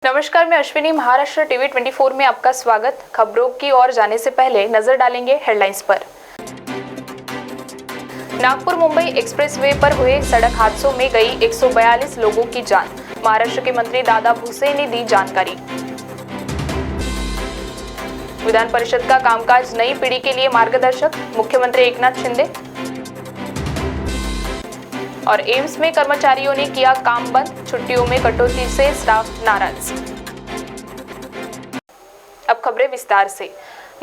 नमस्कार, मैं अश्विनी। महाराष्ट्र टीवी 24 में आपका स्वागत। खबरों की ओर जाने से पहले नजर डालेंगे हेडलाइंस पर। नागपुर मुंबई एक्सप्रेसवे पर हुए सड़क हादसों में गई 142 लोगों की जान। महाराष्ट्र के मंत्री दादा भुसे ने दी जानकारी। विधान परिषद का कामकाज नई पीढ़ी के लिए मार्गदर्शक, मुख्यमंत्री एकनाथ शिंदे। और एम्स में कर्मचारियों ने किया काम बंद, छुट्टियों में कटौती से स्टाफ नाराज। अब खबरें विस्तार से।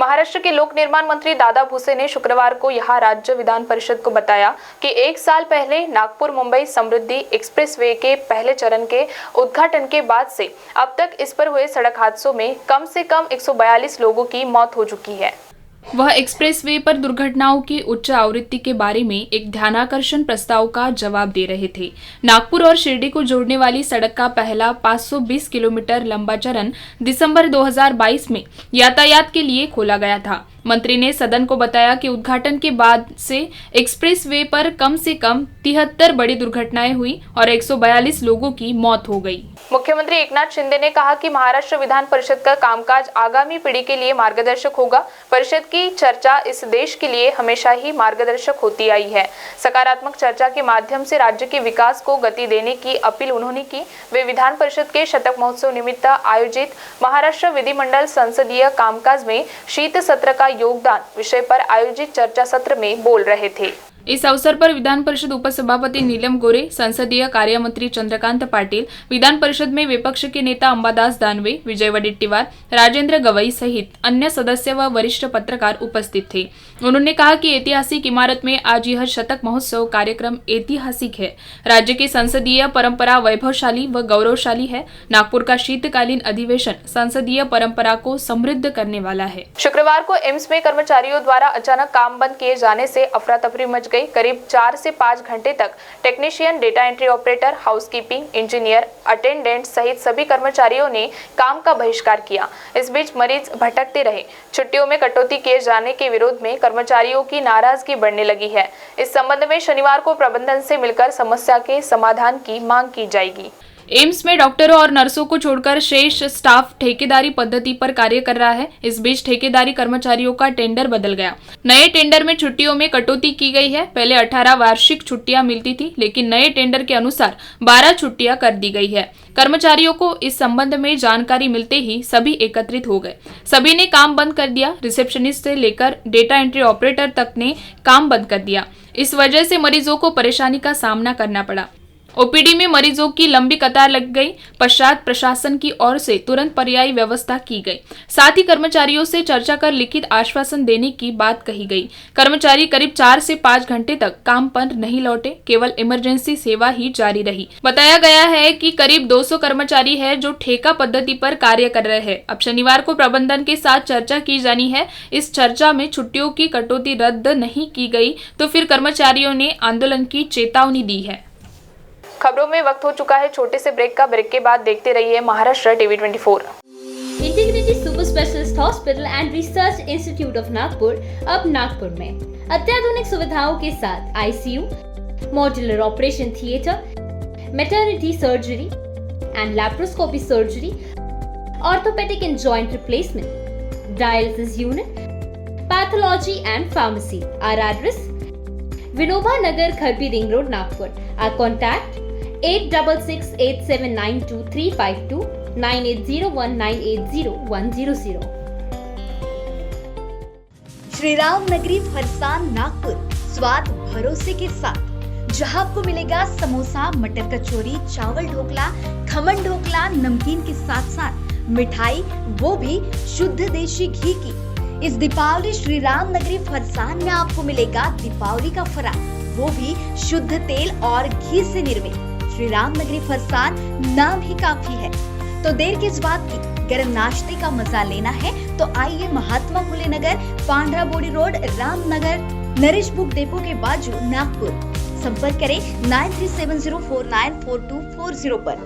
महाराष्ट्र के लोक निर्माण मंत्री दादा भुसे ने शुक्रवार को यहां राज्य विधान परिषद को बताया कि 1 साल पहले नागपुर मुंबई समृद्धि एक्सप्रेसवे के पहले चरण के उद्घाटन के बाद से अब तक इस पर हुए सड़क हादसों में कम से कम 142 लोगों की मौत हो चुकी है। वह एक्सप्रेसवे पर दुर्घटनाओं की उच्च आवृत्ति के बारे में एक ध्यानाकर्षण प्रस्ताव का जवाब दे रहे थे। नागपुर और शिरडी को जोड़ने वाली सड़क का पहला 520 किलोमीटर लंबा चरण दिसंबर 2022 में यातायात के लिए खोला गया था। मंत्री ने सदन को बताया कि उद्घाटन के बाद से एक्सप्रेसवे पर कम से कम 73 बड़ी दुर्घटनाएं हुई और 142 लोगों की मौत हो गई। मुख्यमंत्री एकनाथ शिंदे ने कहा कि महाराष्ट्र विधान परिषद का कामकाज आगामी पीढ़ी के लिए मार्गदर्शक होगा। परिषद की चर्चा इस देश के लिए हमेशा ही मार्गदर्शक होती आई है। सकारात्मक चर्चा के माध्यम से राज्य के विकास को गति देने की अपील उन्होंने की। वे विधान परिषद के शतक महोत्सव निमित्त आयोजित महाराष्ट्र विधिमंडल संसदीय कामकाज में शीत सत्र का योगदान विषय पर आयोजित चर्चा सत्र में बोल रहे थे। इस अवसर पर विधान परिषद उपसभापति नीलम गोरे, संसदीय कार्य मंत्री चंद्रकांत पाटिल, विधान परिषद में विपक्ष के नेता अंबादास दानवे, विजय वडेट्टीवार, राजेंद्र गवई सहित अन्य सदस्य व वरिष्ठ पत्रकार उपस्थित थे। उन्होंने कहा कि ऐतिहासिक इमारत में आज यह शतक महोत्सव कार्यक्रम ऐतिहासिक है। राज्य की संसदीय परंपरा वैभवशाली व गौरवशाली है। नागपुर का शीतकालीन अधिवेशन संसदीय परंपरा को समृद्ध करने वाला है। शुक्रवार को एम्स में कर्मचारियों द्वारा अचानक काम बंद किए जाने से अफरा तफरी मच गई। करीब 4 से 5 घंटे तक technician, data entry operator, housekeeping, engineer, attendant सहित सभी कर्मचारियों ने काम का बहिष्कार किया। इस बीच मरीज भटकते रहे। छुट्टियों में कटौती किए जाने के विरोध में कर्मचारियों की नाराजगी बढ़ने लगी है। इस संबंध में शनिवार को प्रबंधन से मिलकर समस्या के समाधान की मांग की जाएगी। एम्स में डॉक्टरों और नर्सों को छोड़कर शेष स्टाफ ठेकेदारी पद्धति पर कार्य कर रहा है। इस बीच ठेकेदारी कर्मचारियों का टेंडर बदल गया। नए टेंडर में छुट्टियों में कटौती की गई है। पहले 18 वार्षिक छुट्टियां मिलती थी, लेकिन नए टेंडर के अनुसार 12 छुट्टियां कर दी गई है। कर्मचारियों को इस संबंध में जानकारी मिलते ही सभी एकत्रित हो गए। सभी ने काम बंद कर दिया। रिसेप्शनिस्ट से लेकर डेटा एंट्री ऑपरेटर तक ने काम बंद कर दिया। इस वजह से मरीजों को परेशानी का सामना करना पड़ा। ओपीडी में मरीजों की लंबी कतार लग गई। पश्चात प्रशासन की ओर से तुरंत पर्यायी व्यवस्था की गई। साथ ही कर्मचारियों से चर्चा कर लिखित आश्वासन देने की बात कही गई। कर्मचारी करीब 4 से 5 घंटे तक काम पर नहीं लौटे, केवल इमरजेंसी सेवा ही जारी रही। बताया गया है कि करीब 200 कर्मचारी है जो ठेका पद्धति पर कार्य कर रहे हैं। अब शनिवार को प्रबंधन के साथ चर्चा की जानी है। इस चर्चा में छुट्टियों की कटौती रद्द नहीं की गई तो फिर कर्मचारियों ने आंदोलन की चेतावनी दी है। खबरों में वक्त हो चुका है छोटे से ब्रेक का। ब्रेक के बाद देखते रहिए Maharashtra TV 24। Integrated super specialist hospital and research institute of Nagpur अब नागपुर में अत्याधुनिक सुविधाओं के साथ ICU, modular operation theatre, maternity surgery and laparoscopy surgery, orthopaedic and joint replacement, dialysis unit, pathology and pharmacy. Our address: Vinoba Nagar, Kharbi Ring Road, Nagpur. Our contact: 8678792352 9801980100। Shri Ram नगरी फरसान नागपुर, स्वाद भरोसे के साथ, जहां आपको मिलेगा समोसा, मटर कचौरी, चावल ढोकला, खमन ढोकला, नमकीन के साथ साथ मिठाई, वो भी शुद्ध देशी घी की। इस दीपावली श्री राम नगरी फरसान में आपको मिलेगा दीपावली का फराळ, वो भी शुद्ध तेल और घी से निर्मित। श्री राम नगरी फरसान नाम ही काफी है, तो देर किस बात की। गर्म नाश्ते का मजा लेना है तो आइए महात्मा फुले नगर, पांड्रा बोड़ी road, Ramnagar, Naresh book depot के बाजू, नागपुर। संपर्क करें 9370494240 पर।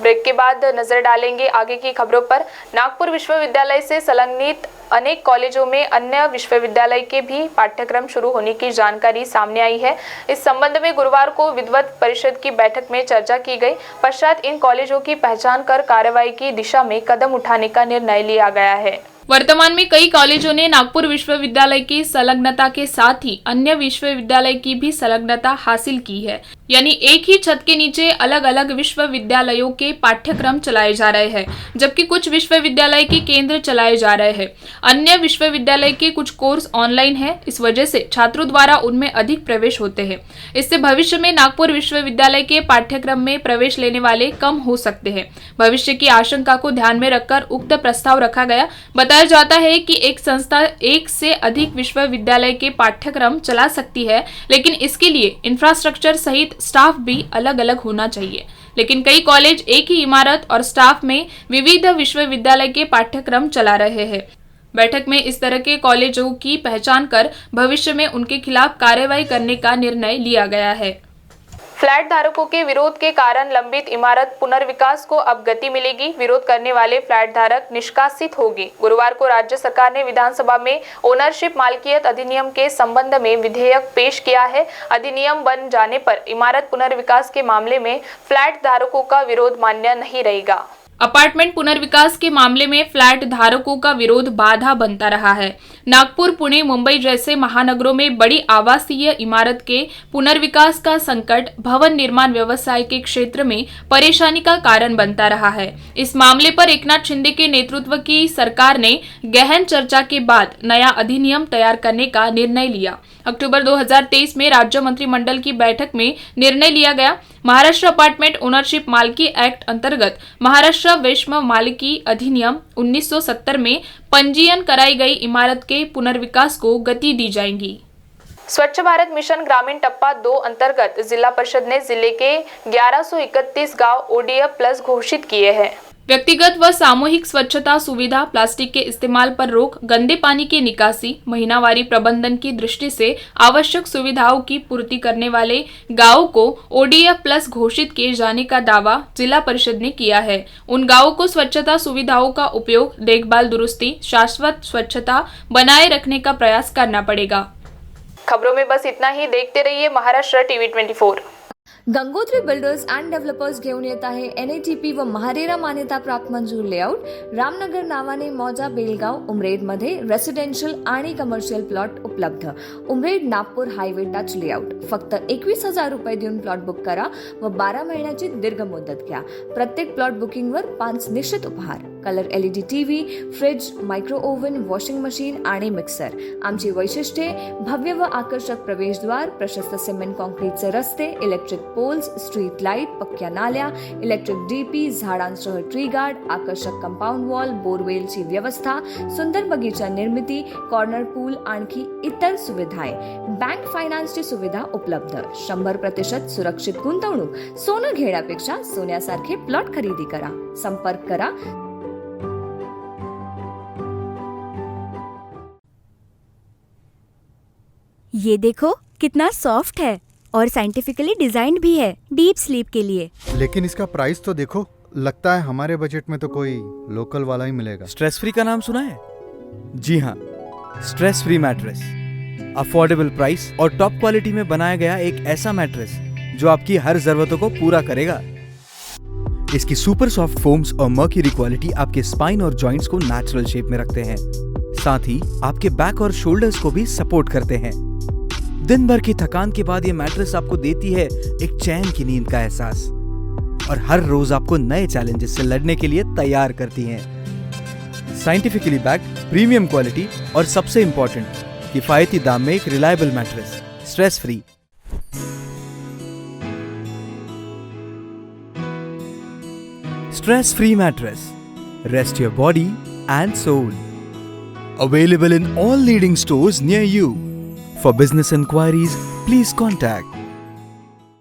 ब्रेक के बाद नजर डालेंगे आगे की खबरों पर। नागपुर विश्वविद्यालय से संलग्नित अनेक कॉलेजों में अन्य विश्वविद्यालय के भी पाठ्यक्रम शुरू होने की जानकारी सामने आई है। इस संबंध में गुरुवार को विद्वत परिषद की बैठक में चर्चा की गई। पश्चात इन कॉलेजों की पहचान कर कार्रवाई की दिशा में कदम उठाने का निर्णय लिया गया है। वर्तमान में कई कॉलेजों ने नागपुर विश्वविद्यालय की संलग्नता के साथ ही अन्य विश्वविद्यालय की भी संलग्नता हासिल की है, यानी एक ही छत के नीचे अलग अलग विश्वविद्यालयों के पाठ्यक्रम चलाए जा रहे हैं, जबकि कुछ विश्वविद्यालय के केंद्र चलाए जा रहे हैं। अन्य विश्वविद्यालय के कुछ कोर्स ऑनलाइन है, इस वजह से छात्रों द्वारा उनमें अधिक प्रवेश होते हैं। इससे भविष्य में नागपुर विश्वविद्यालय के पाठ्यक्रम में प्रवेश लेने वाले कम हो सकते हैं। भविष्य की आशंका को ध्यान में रखकर उक्त प्रस्ताव रखा गया। बताया जाता है कि एक संस्था एक से अधिक विश्वविद्यालय के पाठ्यक्रम चला सकती है, लेकिन इसके लिए इंफ्रास्ट्रक्चर सहित स्टाफ भी अलग अलग होना चाहिए। लेकिन कई कॉलेज एक ही इमारत और स्टाफ में विविध विश्वविद्यालय के पाठ्यक्रम चला रहे हैं। बैठक में इस तरह के कॉलेजों की पहचान कर भविष्य में उनके खिलाफ कार्रवाई करने का निर्णय लिया गया है। फ्लैट धारकों के विरोध के कारण लंबित इमारत पुनर्विकास को अब गति मिलेगी। विरोध करने वाले फ्लैट धारक निष्कासित होंगे। गुरुवार को राज्य सरकार ने विधानसभा में ओनरशिप मालकियत अधिनियम के संबंध में विधेयक पेश किया है। अधिनियम बन जाने पर इमारत पुनर्विकास के मामले में फ्लैट धारकों का विरोध मान्य नहीं रहेगा। अपार्टमेंट पुनर्विकास के मामले में फ्लैट धारकों का विरोध बाधा बनता रहा है। नागपुर, पुणे, मुंबई जैसे महानगरों में बड़ी आवासीय इमारत के पुनर्विकास का संकट भवन निर्माण व्यवसाय के क्षेत्र में परेशानी का कारण बनता रहा है। इस मामले पर एकनाथ शिंदे के नेतृत्व की सरकार ने गहन चर्चा के बाद नया अधिनियम तैयार करने का निर्णय लिया। अक्टूबर 2023 में राज्य मंत्रिमंडल की बैठक में निर्णय लिया गया। महाराष्ट्र अपार्टमेंट ओनरशिप मालिकी एक्ट अंतर्गत महाराष्ट्र विश्व मालिकी अधिनियम 1970 में पंजीयन कराई गई इमारत के पुनर्विकास को गति दी जाएगी। स्वच्छ भारत मिशन ग्रामीण टप्पा 2 अंतर्गत जिला परिषद ने जिले के 1131 गांव ODF प्लस घोषित किए हैं। व्यक्तिगत व सामूहिक स्वच्छता सुविधा, प्लास्टिक के इस्तेमाल पर रोक, गंदे पानी की निकासी, महीनावारी प्रबंधन की दृष्टि से आवश्यक सुविधाओं की पूर्ति करने वाले गांवों को ODF प्लस घोषित किए जाने का दावा जिला परिषद ने किया है। उन गांवों को स्वच्छता सुविधाओं का उपयोग, देखभाल, दुरुस्ती, शाश्वत स्वच्छता बनाए रखने का प्रयास करना पड़ेगा। खबरों में बस इतना ही। देखते रहिए Maharashtra TV 24। Gangotri builders and developers घेऊन येत आहे NATP व महारेरा मान्यता प्राप्त मंजूर लेआउट रामनगर नावाने मौजा बेलगाव उमरेडमध्ये रेसिडेन्शियल आणि कमर्शियल प्लॉट उपलब्ध। Umred Nagpur highway touch layout. फक्त 21,000 रुपये देऊन प्लॉट बुक करा व 12 महिन्याची दीर्घ मुदत घ्या। प्रत्येक प्लॉट बुकिंगवर 5 निश्चित उपहार, colour LED TV, fridge, micro oven, washing machine आणि मिक्सर। आमची वैशिष्ट्ये: भव्य व आकर्षक प्रवेशद्वार, प्रशस्त सिमेंट कॉन्क्रीटचे रस्ते, इलेक्ट्रिक पोल्स, स्ट्रीट लाईट, पक्क्या नाल्या, इलेक्ट्रिक DP, झाडांसह ट्री गार्ड, आकर्षक कंपाऊंड वॉल, बोरवेलची व्यवस्था, सुंदर बगीचा निर्मिती, कॉर्नर पूल, आणखी इतर सुविधाएं। बँक फायनान्सची सुविधा उपलब्ध। 100% सुरक्षित गुंतवणूक। सोनं घेण्यापेक्षा सोन्यासारखे प्लॉट खरेदी करा। संपर्क करा। ये देखो कितना सॉफ्ट है और साइंटिफिकली डिजाइन्ड भी है डीप स्लीप के लिए। लेकिन इसका प्राइस तो देखो, लगता है हमारे बजट में तो कोई लोकल वाला ही मिलेगा। स्ट्रेस फ्री का नाम सुना है? जी हाँ, stress free mattress. Affordable price और टॉप क्वालिटी में बनाया गया एक ऐसा मैट्रेस जो आपकी हर जरूरतों को पूरा करेगा। इसकी सुपर सॉफ्ट फोम्स और मर्क्यूरी क्वालिटी आपके स्पाइन और जॉइंट्स को नेचुरल शेप में रखते हैं, साथ ही आपके बैक और शोल्डर्स को भी सपोर्ट करते हैं। दिन भर की थकान के बाद ये मैट्रेस आपको देती है एक चैन की नींद का एहसास और हर रोज आपको नए चैलेंजेस से लड़ने के लिए तैयार करती हैं। साइंटिफिकली बैक्ड, प्रीमियम क्वालिटी और सबसे इंपॉर्टेंट, किफायती दाम में एक reliable mattress, stress free. Stress free mattress, rest your body and soul. Available in all leading stores near you. For business inquiries, please contact